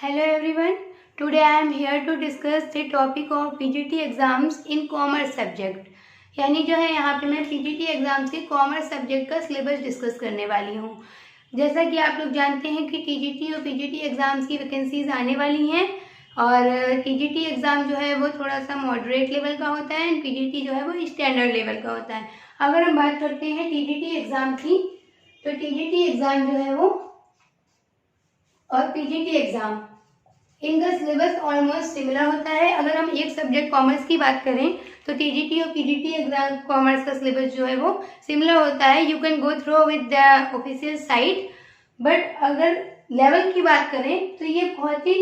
Hello everyone. Today I am here to discuss the topic of PGT exams in commerce subject. यानी जो है यहाँ पे मैं PGT एग्जाम्स के कॉमर्स सब्जेक्ट का सिलेबस डिस्कस करने वाली हूँ। जैसा कि आप लोग जानते हैं कि TGT और PGT एग्जाम्स की वैकेंसीज आने वाली हैं और TGT एग्ज़ाम जो है वो थोड़ा सा मॉडरेट लेवल का होता है एंड PGT जो है वो स्टैंडर्ड लेवल का होता है। अगर हम बात करते हैं TGT एग्ज़ाम की, तो TGT एग्ज़ाम जो है वो और PGT एग्ज़ाम इनका सिलेबस ऑलमोस्ट सिमिलर होता है। अगर हम एक सब्जेक्ट कॉमर्स की बात करें तो TGT और PGT एग्जाम कॉमर्स का सिलेबस जो है वो सिमिलर होता है। You can go through with the official site, but अगर लेवल की बात करें तो ये बहुत ही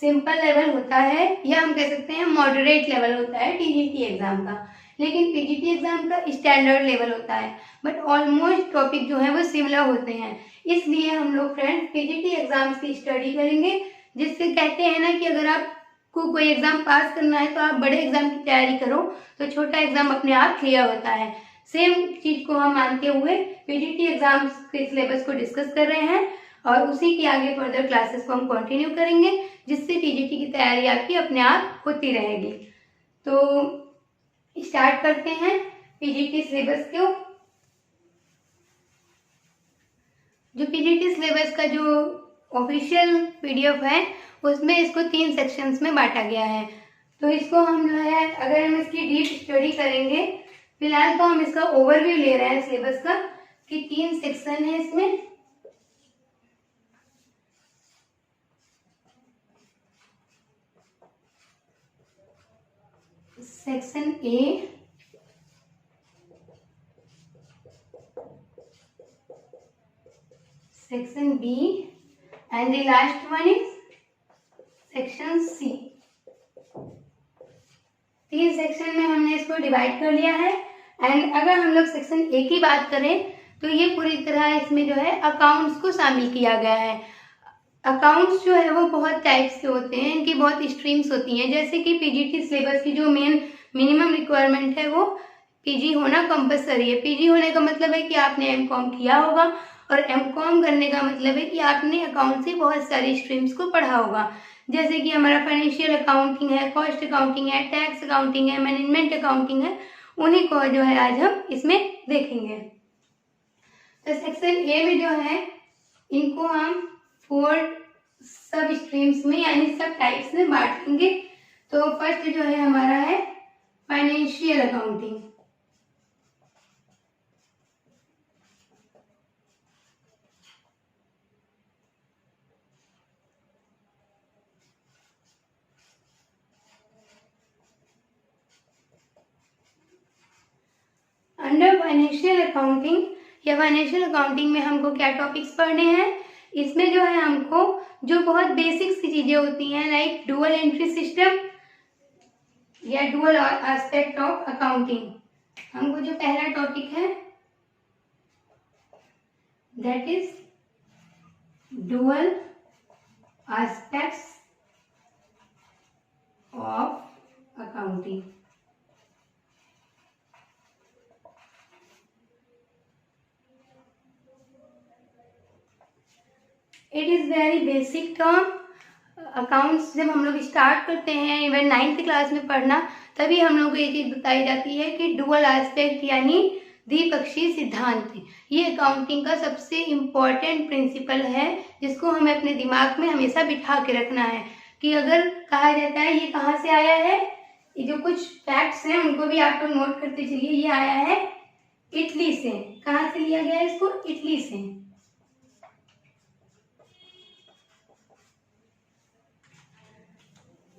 सिंपल लेवल होता है या हम कह सकते हैं मॉडरेट लेवल होता है TGT एग्जाम का। लेकिन PGT एग्जाम का स्टैंडर्ड लेवल होता है, बट ऑलमोस्ट टॉपिक जो है वो सिमिलर होते हैं। इसलिए हम लोग फ्रेंड्स PGT एग्जाम्स की स्टडी करेंगे, जिससे कहते हैं ना कि अगर आपको कोई एग्जाम पास करना है तो आप बड़े एग्जाम की तैयारी करो तो छोटा एग्जाम अपने आप क्लियर होता है। सेम चीज को हम मानते हुए PGT एग्जाम्स के सिलेबस को डिस्कस कर रहे हैं और उसी के आगे फर्दर क्लासेस को हम कंटिन्यू करेंगे, जिससे TGT की तैयारी आपकी अपने आप होती रहेगी। तो स्टार्ट करते हैं PGT सिलेबस को। जो PGT सिलेबस का जो ऑफिशियल PDF है उसमें इसको 3 सेक्शंस में बांटा गया है। तो इसको हम जो है अगर हम इसकी डीप स्टडी करेंगे, फिलहाल तो हम इसका ओवरव्यू ले रहे हैं सिलेबस का कि 3 सेक्शन है इसमें। Section A, section B and the last one is section C। 3 section में हमने इसको डिवाइड कर लिया है। एंड अगर हम लोग सेक्शन A की बात करें तो ये पूरी तरह इसमें जो है अकाउंट्स को शामिल किया गया है। अकाउंट्स जो है वो बहुत टाइप्स के होते हैं, इनकी बहुत स्ट्रीम्स होती हैं। जैसे कि PGT सिलेबस की जो मिनिमम रिक्वायरमेंट है वो PG होना कंपलसरी है। PG होने का मतलब है कि आपने MCOM किया होगा और MCOM करने का मतलब है कि आपने अकाउंट से बहुत सारी स्ट्रीम्स को पढ़ा होगा। जैसे कि हमारा फाइनेंशियल अकाउंटिंग है, कॉस्ट अकाउंटिंग है, टैक्स अकाउंटिंग है, मैनेजमेंट अकाउंटिंग है, उन्हीं को जो है आज हम इसमें देखेंगे। तो सेक्शन A में जो है इनको हम 4 सब स्ट्रीम्स में यानी सब टाइप्स में बांटेंगे। तो फर्स्ट जो है हमारा है financial accounting. Under financial accounting या फाइनेंशियल अकाउंटिंग में हमको क्या टॉपिक्स पढ़ने हैं, इसमें जो है हमको जो बहुत बेसिक्स की चीजें होती हैं लाइक डुअल एंट्री सिस्टम या डुअल एस्पेक्ट ऑफ अकाउंटिंग। हमको जो पहला टॉपिक है that is dual aspects of accounting. It is very basic term. Accounts जब हम लोग स्टार्ट करते हैं इवन 9th क्लास में पढ़ना, तभी हम लोग को ये चीज बताई जाती है कि डुअल एस्पेक्ट यानी द्विपक्षीय सिद्धांत ये अकाउंटिंग का सबसे इम्पोर्टेंट प्रिंसिपल है, जिसको हमें अपने दिमाग में हमेशा बिठा के रखना है। कि अगर कहा जाता है ये कहाँ से आया है, ये जो कुछ फैक्ट्स हैं उनको भी आप लोग नोट करते चलिए। ये आया है इटली से। कहाँ से लिया गया है इसको? इटली से।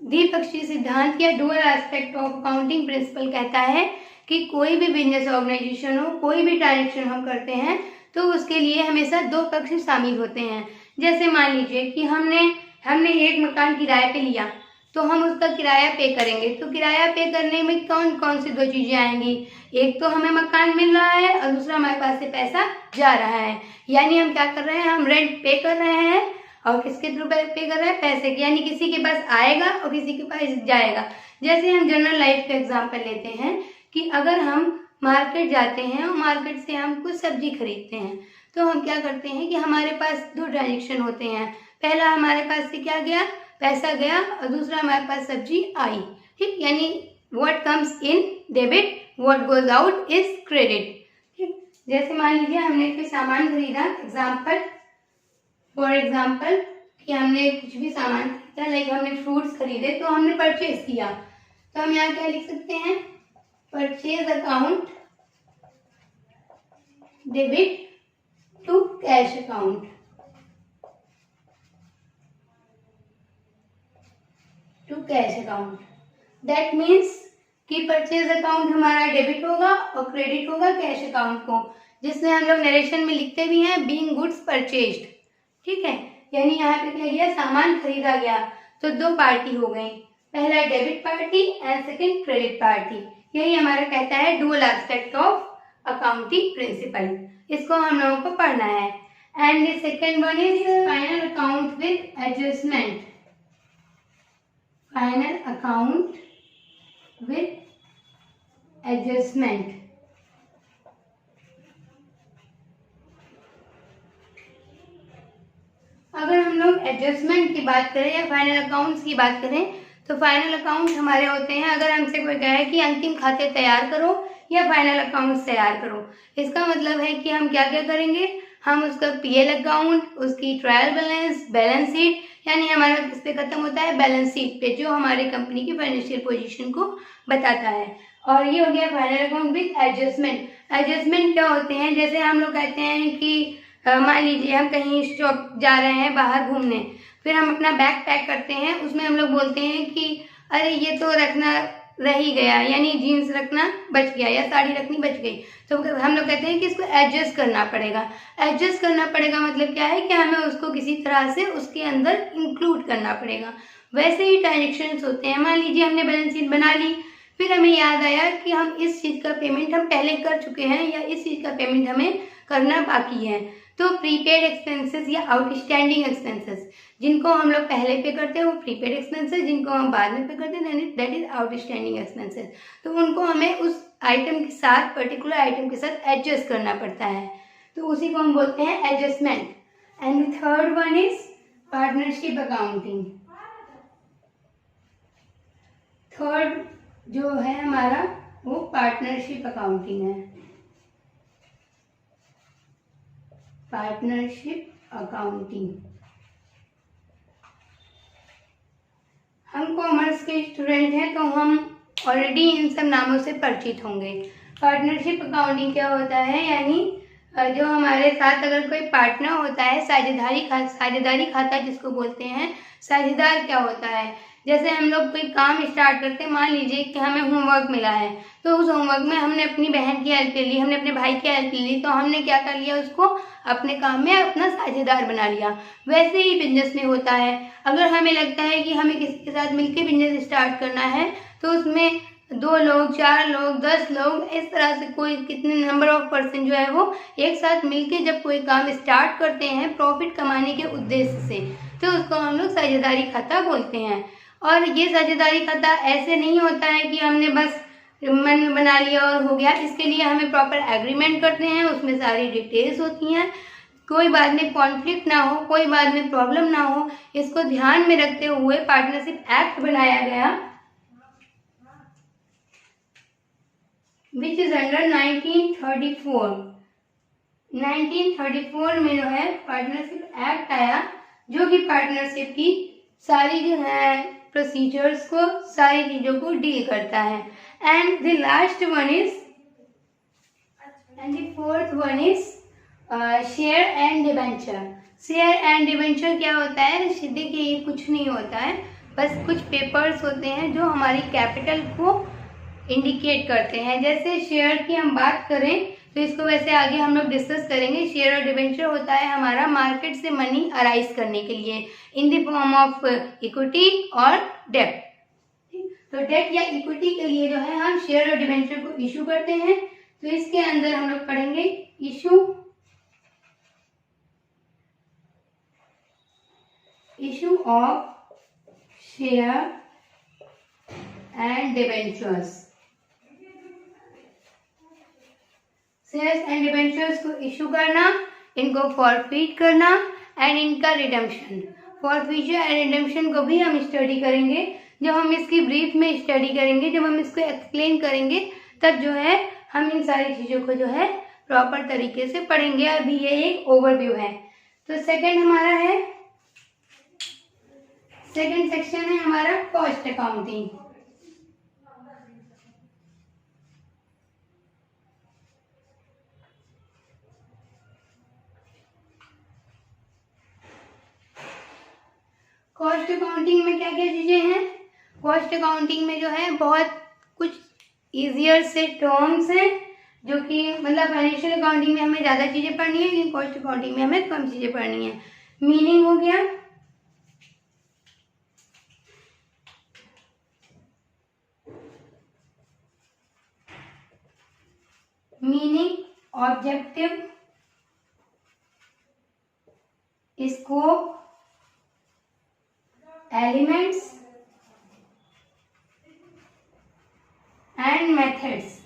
द्विपक्षीय सिद्धांत या dual aspect of accounting principle कहता है कि कोई भी बिजनेस ऑर्गेनाइजेशन हो, कोई भी ट्रांजेक्शन हम करते हैं तो उसके लिए हमेशा 2 पक्ष शामिल होते हैं। जैसे मान लीजिए कि हमने एक मकान किराए पे लिया, तो हम उसका किराया पे करेंगे। तो किराया पे करने में कौन कौन सी 2 चीजें आएंगी? एक तो हमें मकान मिल रहा है और दूसरा हमारे पास से पैसा जा रहा है। यानी हम क्या कर रहे हैं, हम रेंट पे कर रहे हैं और किसके थ्रू पे कर रहे हैं? पैसे के। यानी किसी के पास आएगा और किसी के पास जाएगा। जैसे हम जनरल लाइफ का एग्जांपल लेते हैं कि अगर हम मार्केट जाते हैं और मार्केट से हम कुछ सब्जी खरीदते हैं, तो हम क्या करते हैं कि हमारे पास 2 ट्रांजेक्शन होते हैं। पहला हमारे पास से क्या गया, पैसा गया, और दूसरा हमारे पास सब्जी आई। ठीक, यानी what comes in debit, what goes out is credit. ठीक, जैसे मान लीजिए हमने कोई सामान खरीदा, फॉर एग्जाम्पल कि हमने कुछ भी सामान खरीदा, लाइक हमने फ्रूट्स खरीदे तो हमने परचेज किया, तो हम यहाँ क्या लिख सकते हैं, purchase account debit to cash account, that means कि परचेज अकाउंट हमारा डेबिट होगा और क्रेडिट होगा कैश अकाउंट को, जिसमें हम लोग नरेशन में लिखते भी हैं बीइंग गुड्स परचेज्ड। ठीक है, यानी यहाँ पे क्या गया, सामान खरीदा गया, तो दो पार्टी हो गई, पहला debit party and second credit party. यही हमारा कहता है dual aspect of accounting principle, इसको हम लोगों को पढ़ना है। And the second one is final account with adjustment, final account with adjustment. अगर हम लोग एडजस्टमेंट की बात करें या फाइनल अकाउंट्स की बात करें, तो फाइनल अकाउंट हमारे होते हैं, अगर हमसे कोई कहे कि अंतिम खाते तैयार करो या फाइनल अकाउंट्स तैयार करो, इसका मतलब है कि हम क्या क्या करेंगे, हम उसका पीएल अकाउंट, उसकी ट्रायल बैलेंस, बैलेंस शीट, यानी हमारा किस पे खत्म होता है, बैलेंस शीट पे, जो हमारे कंपनी की फाइनेंशियल पोजीशन को बताता है। और ये हो गया final account with adjustment. Adjustment क्या होते हैं, जैसे हम लोग कहते हैं कि मान लीजिए हम कहीं शॉप जा रहे हैं बाहर घूमने, फिर हम अपना बैग पैक करते हैं, उसमें हम लोग बोलते हैं कि अरे ये तो रखना रह ही गया, यानी जीन्स रखना बच गया या साड़ी रखनी बच गई, तो हम लोग कहते हैं कि इसको एडजस्ट करना पड़ेगा। एडजस्ट करना पड़ेगा मतलब क्या है कि हमें उसको किसी तरह से उसके अंदर इंक्लूड करना पड़ेगा। वैसे ही ट्रांजेक्शन्स होते हैं, मान लीजिए हमने बैलेंस शीट बना ली, फिर हमें याद आया कि हम इस चीज़ का पेमेंट हम पहले कर चुके हैं या इस चीज़ का पेमेंट हमें करना बाकी है, तो प्रीपेड एक्सपेंसेस या आउटस्टैंडिंग एक्सपेंसेस, जिनको हम लोग पहले पे करते हैं वो प्रीपेड एक्सपेंसेस, जिनको हम बाद में पे करते हैं दैट इज आउटस्टैंडिंग एक्सपेंसेस, तो उनको हमें उस आइटम के साथ, पर्टिकुलर आइटम के साथ एडजस्ट करना पड़ता है, तो उसी को हम बोलते हैं adjustment. And third one is partnership accounting. Third जो है हमारा वो पार्टनरशिप अकाउंटिंग है, पार्टनरशिप अकाउंटिंग। हम कॉमर्स के स्टूडेंट हैं तो हम ऑलरेडी इन सब नामों से परिचित होंगे। पार्टनरशिप अकाउंटिंग क्या होता है, यानी जो हमारे साथ अगर कोई पार्टनर होता है, साझेदारी खाता जिसको बोलते हैं। साझेदार क्या होता है, जैसे हम लोग कोई काम स्टार्ट करते हैं, मान लीजिए कि हमें होमवर्क मिला है, तो उस होमवर्क में हमने अपनी बहन की हेल्प ले ली, हमने अपने भाई की हेल्प ले ली, तो हमने क्या कर लिया, उसको अपने काम में अपना साझेदार बना लिया। वैसे ही बिजनेस में होता है, अगर हमें लगता है कि हमें किसी के साथ मिलकर बिजनेस स्टार्ट करना है, तो उसमें 2 लोग, 4 लोग, 10 लोग, इस तरह से कोई कितने नंबर ऑफ पर्सन जो है वो एक साथ मिलके जब कोई काम स्टार्ट करते हैं प्रॉफिट कमाने के उद्देश्य से, तो उसको हम लोग साझेदारी खाता बोलते हैं। और ये साझेदारी खाता ऐसे नहीं होता है कि हमने बस मन में बना लिया और हो गया, इसके लिए हमें प्रॉपर एग्रीमेंट करते हैं, उसमें सारी डिटेल्स होती हैं, कोई बाद में कॉन्फ्लिक्ट ना हो, कोई बाद में प्रॉब्लम ना हो, इसको ध्यान में रखते हुए पार्टनरशिप एक्ट बनाया गया, विच इज अंडर 1934। 1934 में जो है पार्टनरशिप एक्ट आया, जो कि पार्टनरशिप की सारी जो है प्रोसीजर्स को, सारी चीजों को डील करता है। And the last one is, and the fourth one is share and debenture. Share and debenture क्या होता है, देखिए ये कुछ नहीं होता है, बस कुछ पेपर्स होते हैं जो हमारी कैपिटल को इंडिकेट करते हैं। जैसे शेयर की हम बात करें तो इसको वैसे आगे हम लोग डिस्कस करेंगे। शेयर और डिबेंचर होता है हमारा मार्केट से मनी अराइज करने के लिए in the form of equity और डेब्ट। तो डेब्ट या इक्विटी के लिए जो है हम शेयर और डिबेंचर को इशू करते हैं। तो इसके अंदर हम लोग पढ़ेंगे issue of share and debentures. Shares and debentures को इशू करना, इनको फॉरफिट करना एंड इनका रिडम्पशन। फॉरफिचर एंड रिडेम्पशन को भी हम स्टडी करेंगे। जब हम इसकी ब्रीफ में स्टडी करेंगे, जब हम इसको एक्सप्लेन करेंगे, तब जो है हम इन सारी चीज़ों को जो है प्रॉपर तरीके से पढ़ेंगे। अभी ये एक ओवरव्यू है। तो सेकंड सेक्शन है हमारा कॉस्ट अकाउंटिंग। कॉस्ट अकाउंटिंग में क्या क्या चीज़ें हैं? कॉस्ट अकाउंटिंग में जो है बहुत कुछ ईजियर से टर्म्स हैं, जो कि मतलब फाइनेंशियल अकाउंटिंग में हमें ज़्यादा चीज़ें पढ़नी है, लेकिन कॉस्ट अकाउंटिंग में हमें कम चीज़ें पढ़नी है। मीनिंग हो गया, meaning, objective, scope, elements and methods.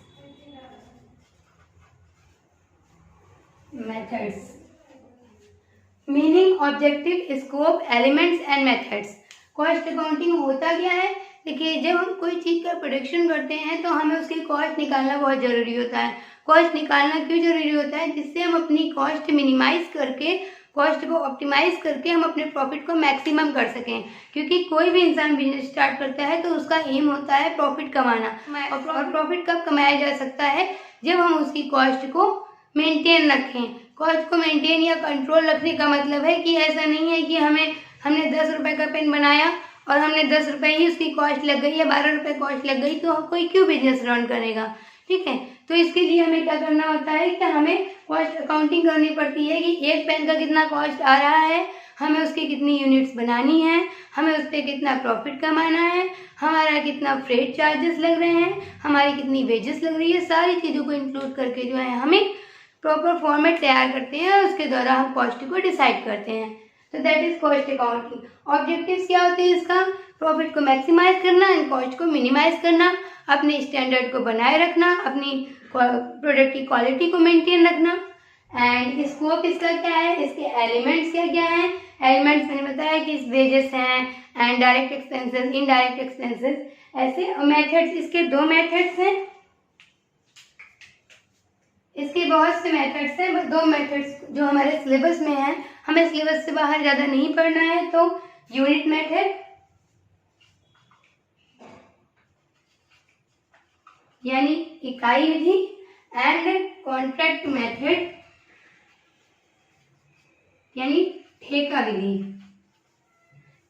Meaning, objective, scope, elements and methods. Cost accounting होता क्या है? देखिए, जब हम कोई चीज़ का प्रोडक्शन करते हैं तो हमें उसकी कॉस्ट निकालना बहुत ज़रूरी होता है। कॉस्ट निकालना क्यों ज़रूरी होता है? जिससे हम अपनी कॉस्ट मिनिमाइज करके, कॉस्ट को ऑप्टिमाइज करके हम अपने प्रॉफिट को मैक्सिमम कर सकें। क्योंकि कोई भी इंसान बिजनेस स्टार्ट करता है तो उसका एम होता है प्रॉफिट कमाना, और प्रॉफिट कब कमाया जा सकता है? जब हम उसकी कॉस्ट को मेंटेन रखें। कॉस्ट को मेंटेन या कंट्रोल रखने का मतलब है कि ऐसा नहीं है कि हमने 10 रुपये का पेन बनाया और हमने 10 रुपये ही उसकी कॉस्ट लग गई या 12 रुपये कॉस्ट लग गई, तो कोई क्यों बिजनेस रन करेगा? ठीक है, तो इसके लिए हमें क्या करना होता है कि हमें कॉस्ट अकाउंटिंग करनी पड़ती है कि एक पेन का कितना कॉस्ट आ रहा है, हमें उसकी कितनी यूनिट्स बनानी है, हमें उस पर कितना प्रॉफिट कमाना है, हमारा कितना फ्रेट चार्जेस लग रहे हैं, हमारी कितनी वेजेस लग रही है, सारी चीज़ों को इंक्लूड करके जो है हमें प्रॉपर फॉर्मेट तैयार करते हैं और उसके द्वारा हम कॉस्ट को डिसाइड करते हैं। तो that is cost accounting. Objectives क्या होते हैं इसका? प्रॉफिट को मैक्सिमाइज करना एंड कॉस्ट को मिनिमाइज करना, अपने स्टैंडर्ड को बनाए रखना, अपनी प्रोडक्ट की क्वालिटी को मेंटेन रखना। एंड स्कोप इसका क्या है? इसके एलिमेंट्स क्या हैं? एलिमेंट्स मैंने बताया कि वेजेस हैं and direct expenses, indirect expenses, ऐसे। मेथड्स, इसके 2 मेथड्स हैं, इसके बहुत से मेथड्स हैं। 2 मेथड्स जो हमारे सिलेबस में हैं, हमें सिलेबस से बाहर ज़्यादा नहीं पढ़ना है, तो यूनिट मेथड यानी इकाई विधि एंड कॉन्ट्रैक्ट मेथड यानी ठेका विधि,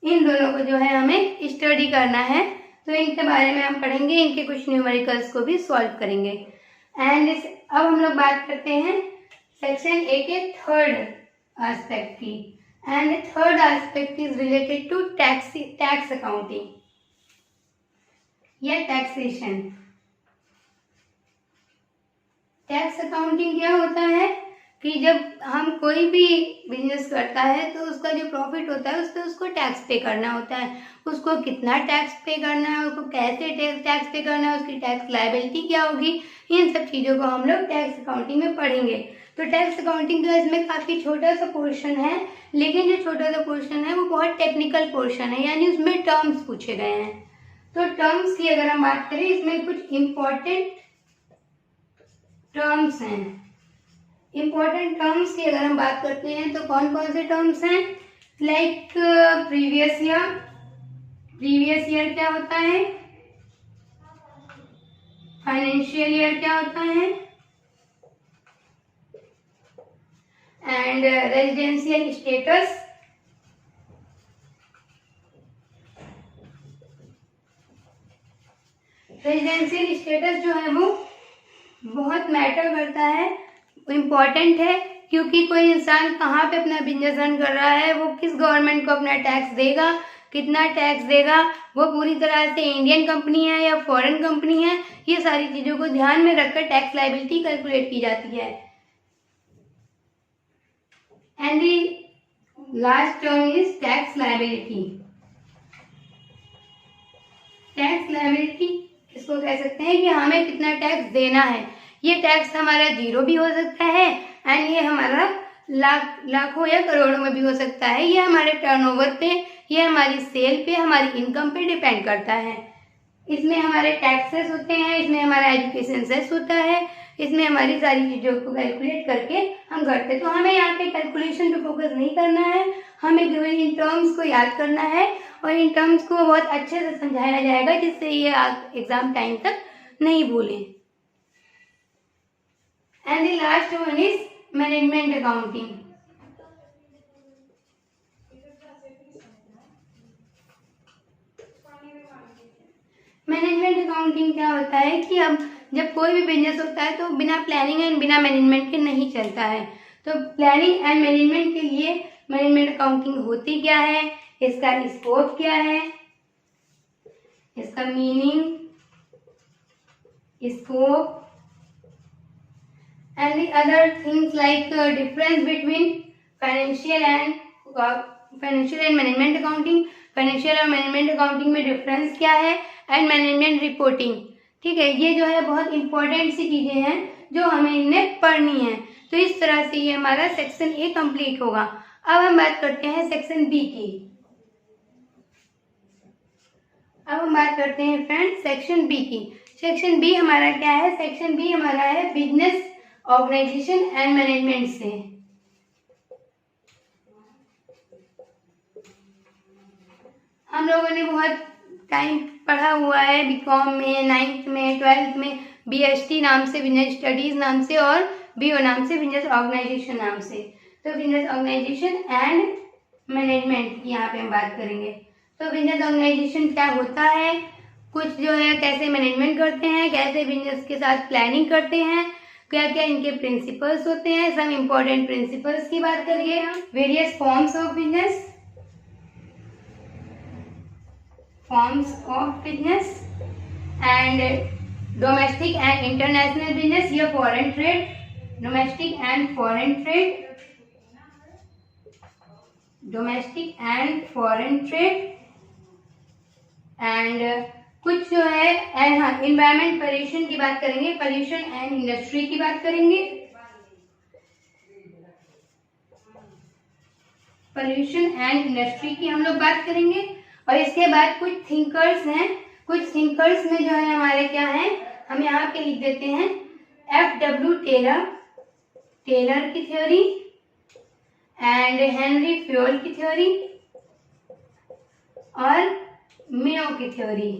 इन दोनों को जो है हमें स्टडी करना है। तो इनके बारे में हम पढ़ेंगे, इनके कुछ न्यूमेरिकल्स को भी सॉल्व करेंगे। एंड अब हम लोग बात करते हैं सेक्शन ए के थर्ड एस्पेक्ट की। And third aspect is related to tax accounting या टैक्सेशन। टैक्स अकाउंटिंग क्या होता है कि जब हम कोई भी बिजनेस करता है तो उसका जो प्रॉफिट होता है उस पर उसको टैक्स पे करना होता है। उसको कितना टैक्स पे करना है, उसको कैसे टैक्स पे करना है, उसकी टैक्स लायबिलिटी क्या होगी, इन सब चीज़ों को हम लोग टैक्स अकाउंटिंग में पढ़ेंगे। तो टैक्स अकाउंटिंग का इसमें काफ़ी छोटा सा पोर्शन है, लेकिन जो छोटा सा पोर्शन है वो बहुत टेक्निकल पोर्शन है, यानी उसमें टर्म्स पूछे गए हैं। तो टर्म्स की अगर हम बात करें, इसमें कुछ इम्पोर्टेंट टर्म्स हैं। इम्पोर्टेंट टर्म्स की अगर हम बात करते हैं तो कौन कौन से टर्म्स हैं? Like previous year. Previous year क्या होता है? फाइनेंशियल ईयर क्या होता है? And residential status. Residential status जो है वो बहुत मैटर करता है, इम्पॉर्टेंट है, क्योंकि कोई इंसान कहाँ पे अपना बिजनेस रन कर रहा है, वो किस गवर्नमेंट को अपना टैक्स देगा, कितना टैक्स देगा, वो पूरी तरह से इंडियन कंपनी है या फॉरेन कंपनी है, ये सारी चीज़ों को ध्यान में रखकर टैक्स लायबिलिटी कैलकुलेट की जाती है। And the last term is tax liability. Tax liability इसको कह सकते हैं कि हमें कितना टैक्स देना है। ये टैक्स हमारा 0 भी हो सकता है एंड ये हमारा लाखों या करोड़ों में भी हो सकता है। ये हमारे टर्नओवर पे, ये हमारी सेल पे, हमारी इनकम पे डिपेंड करता है। इसमें हमारे टैक्सेस होते हैं, इसमें हमारा एजुकेशन सेस होता है, इसमें हमारी सारी चीज़ों को कैलकुलेट करके हम करते हैं। तो हमें यहाँ पे कैलकुलेशन पे फोकस नहीं करना है, हमें केवल इन टर्म्स को याद करना है और इन टर्म्स को बहुत अच्छे से समझाया जाएगा जिससे ये आप एग्जाम टाइम तक नहीं भूलें। And the last one is management accounting. Management accounting क्या होता है कि अब जब कोई भी बिजनेस होता है तो बिना प्लानिंग एंड बिना मैनेजमेंट के नहीं चलता है। तो प्लानिंग एंड मैनेजमेंट के लिए मैनेजमेंट अकाउंटिंग होती क्या है, इसका स्कोप क्या है, इसका meaning, scope and the other things like difference between financial and management accounting, financial और मैनेजमेंट अकाउंटिंग में डिफरेंस क्या है, एंड मैनेजमेंट रिपोर्टिंग। ठीक है, ये जो है बहुत इंपॉर्टेंट सी चीजें हैं जो हमें इन्हें पढ़नी है। तो इस तरह से ये हमारा सेक्शन ए कंप्लीट होगा। अब हम बात करते हैं सेक्शन बी की। अब हम बात करते हैं फ्रेंड्स सेक्शन बी की। सेक्शन बी हमारा क्या है? सेक्शन बी हमारा है बिजनेस ऑर्गेनाइजेशन एंड मैनेजमेंट से। हम लोगों ने बहुत टाइम पढ़ा हुआ है बीकॉम में, 9th में, 12th में बीएसटी नाम से, बिजनेस स्टडीज नाम से, और बीओ नाम से, बिजनेस ऑर्गेनाइजेशन नाम से। तो बिजनेस ऑर्गेनाइजेशन एंड मैनेजमेंट की यहाँ पे हम बात करेंगे। तो बिजनेस ऑर्गेनाइजेशन क्या होता है, कुछ जो है कैसे मैनेजमेंट करते हैं, कैसे बिजनेस के साथ प्लानिंग करते हैं, क्या क्या इनके प्रिंसिपल्स होते हैं, सब इम्पोर्टेंट प्रिंसिपल्स की बात करिए हम। Various forms of business, forms of business and domestic and international business या foreign trade, domestic and foreign trade, domestic and foreign trade and कुछ जो है एंड हाँ इन्वायरमेंट पोल्यूशन की बात करेंगे, पोल्यूशन एंड इंडस्ट्री की बात करेंगे, पोल्यूशन एंड इंडस्ट्री की हम लोग बात करेंगे। और इसके बाद कुछ थिंकर्स हैं, कुछ थिंकर्स में जो है हमारे क्या है, हम यहाँ पे लिख देते हैं F.W. टेलर, टेलर की थ्योरी एंड हेनरी फ्योल की थ्योरी और मेयो की थ्योरी।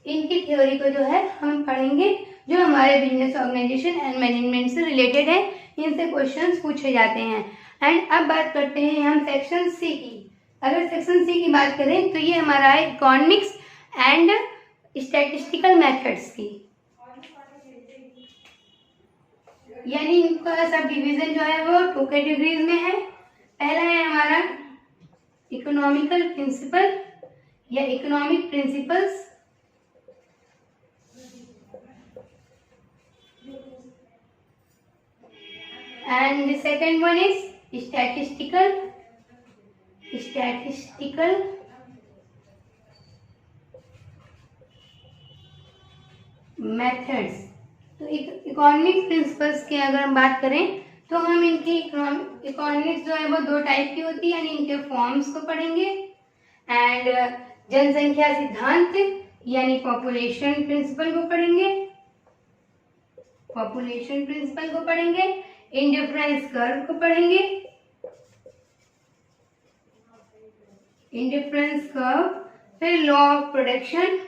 इनकी थ्योरी को जो है हम पढ़ेंगे, जो हमारे बिजनेस ऑर्गेनाइजेशन एंड मैनेजमेंट से रिलेटेड है, इनसे क्वेश्चंस पूछे जाते हैं। एंड अब बात करते हैं हम सेक्शन सी की। अगर सेक्शन सी की बात करें तो ये हमारा है इकोनॉमिक्स एंड स्टैटिस्टिकल मेथड्स की, यानी इनका सब डिवीजन जो है वो 2 कैटेगरीज में है। पहला है हमारा इकोनॉमिकल प्रिंसिपल या economic principles, and the second one is statistical methods. तो इकोनॉमिक प्रिंसिपल्स की अगर हम बात करें तो हम इनकी इकोनॉमिक्स जो है वो 2 टाइप की होती है, यानी इनके फॉर्म्स को पढ़ेंगे। एंड जनसंख्या सिद्धांत यानी पॉपुलेशन प्रिंसिपल को पढ़ेंगे, पॉपुलेशन प्रिंसिपल को पढ़ेंगे, इंडिफरेंस कर्व को पढ़ेंगे, इंडिफरेंस कर्व, फिर law of production,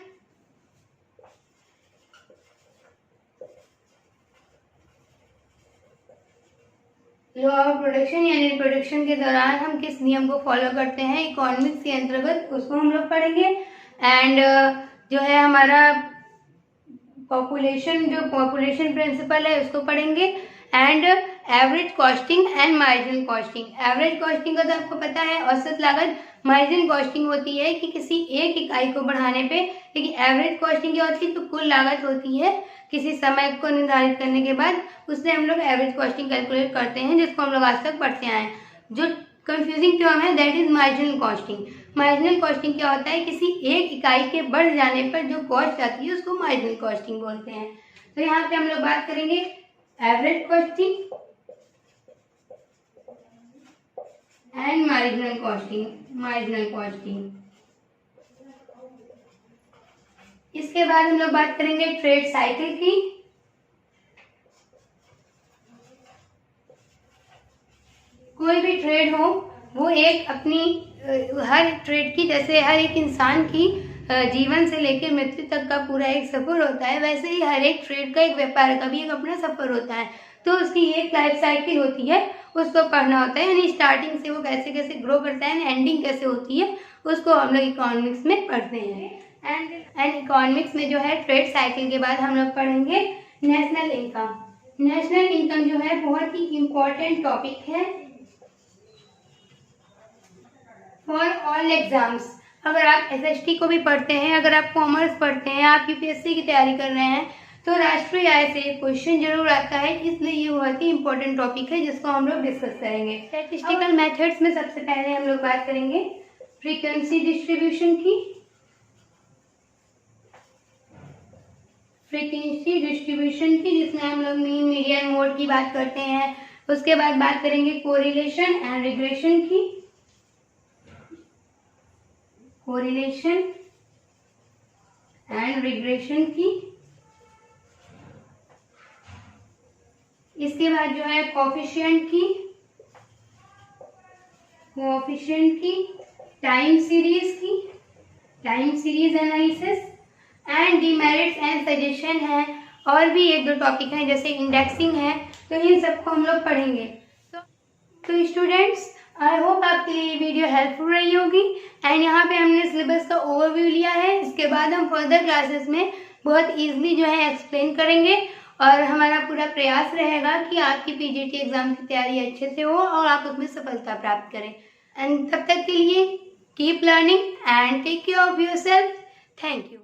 law of production यानी प्रोडक्शन के दौरान हम किस नियम को फॉलो करते हैं इकोनॉमिक्स के अंतर्गत, उसको हम लोग पढ़ेंगे। एंड जो है हमारा पॉपुलेशन, जो पॉपुलेशन प्रिंसिपल है उसको पढ़ेंगे। And average costing and marginal costing. Average costing का तो आपको पता है औसत लागत, मार्जिन कॉस्टिंग होती है कि किसी एक इकाई को बढ़ाने पे, लेकिन एवरेज कॉस्टिंग क्या होती है, तो कुल लागत होती है किसी समय को निर्धारित करने के बाद, उससे हम लोग एवरेज कॉस्टिंग कैलकुलेट करते हैं, जिसको हम लोग आज तक पढ़ते आए हैं। जो कंफ्यूजिंग टर्म है that is marginal costing. Marginal costing क्या होता है, किसी एक इकाई के बढ़ जाने पर जो कॉस्ट आती है उसको मार्जिनल कॉस्टिंग बोलते हैं। तो यहाँ पे हम लोग बात करेंगे average costing, and marginal costing. इसके बाद हम लोग बात करेंगे ट्रेड साइकिल की। कोई भी ट्रेड हो वो एक अपनी हर ट्रेड की, जैसे हर एक इंसान की जीवन से लेकर मृत्यु तक का पूरा एक सफर होता है, वैसे ही हर एक ट्रेड का, एक व्यापार का भी एक अपना सफर होता है। तो उसकी एक लाइफ साइकिल होती है, उसको पढ़ना होता है, यानी स्टार्टिंग से वो कैसे कैसे ग्रो करता है, एंडिंग कैसे होती है, उसको हम लोग इकोनॉमिक्स में पढ़ते हैं। एंड इकोनॉमिक्स में जो है ट्रेड साइकिल के बाद हम लोग पढ़ेंगे नेशनल इनकम। नेशनल इनकम जो है बहुत ही इम्पोर्टेंट टॉपिक है फॉर ऑल एग्जाम्स। अगर आप एसएसटी को भी पढ़ते हैं, अगर आप कॉमर्स पढ़ते हैं, आप यूपीएससी की तैयारी कर रहे हैं, तो राष्ट्रीय आय से क्वेश्चन जरूर आता है, इसलिए ये बहुत ही इंपॉर्टेंट टॉपिक है जिसको हम लोग डिस्कस करेंगे। स्टैटिस्टिकल मेथड्स में सबसे पहले हम लोग बात करेंगे फ्रीक्वेंसी डिस्ट्रीब्यूशन की। फ्रीक्वेंसी डिस्ट्रीब्यूशन की जिसमें हम लोग मीन, मीडियन, मोड की बात करते हैं। उसके बाद बात करेंगे कोरिलेशन एंड रिग्रेशन की। कोरिलेशन एंड रिग्रेशन की। इसके बाद जो है कोएफिशिएंट की, time series analysis and demerits and suggestion है, और भी एक दो टॉपिक हैं जैसे इंडेक्सिंग है, तो इन सबको हम लोग पढ़ेंगे। तो स्टूडेंट्स, आई होप आपके लिए ये वीडियो हेल्पफुल रही होगी। एंड यहाँ पे हमने सिलेबस का ओवरव्यू लिया है, इसके बाद हम फर्दर क्लासेस में बहुत ईजिली जो है एक्सप्लेन करेंगे, और हमारा पूरा प्रयास रहेगा कि आपकी पीजीटी एग्जाम की तैयारी अच्छे से हो और आप उसमें सफलता प्राप्त करें। एंड तब तक के लिए keep learning and take care of yourself. Thank you.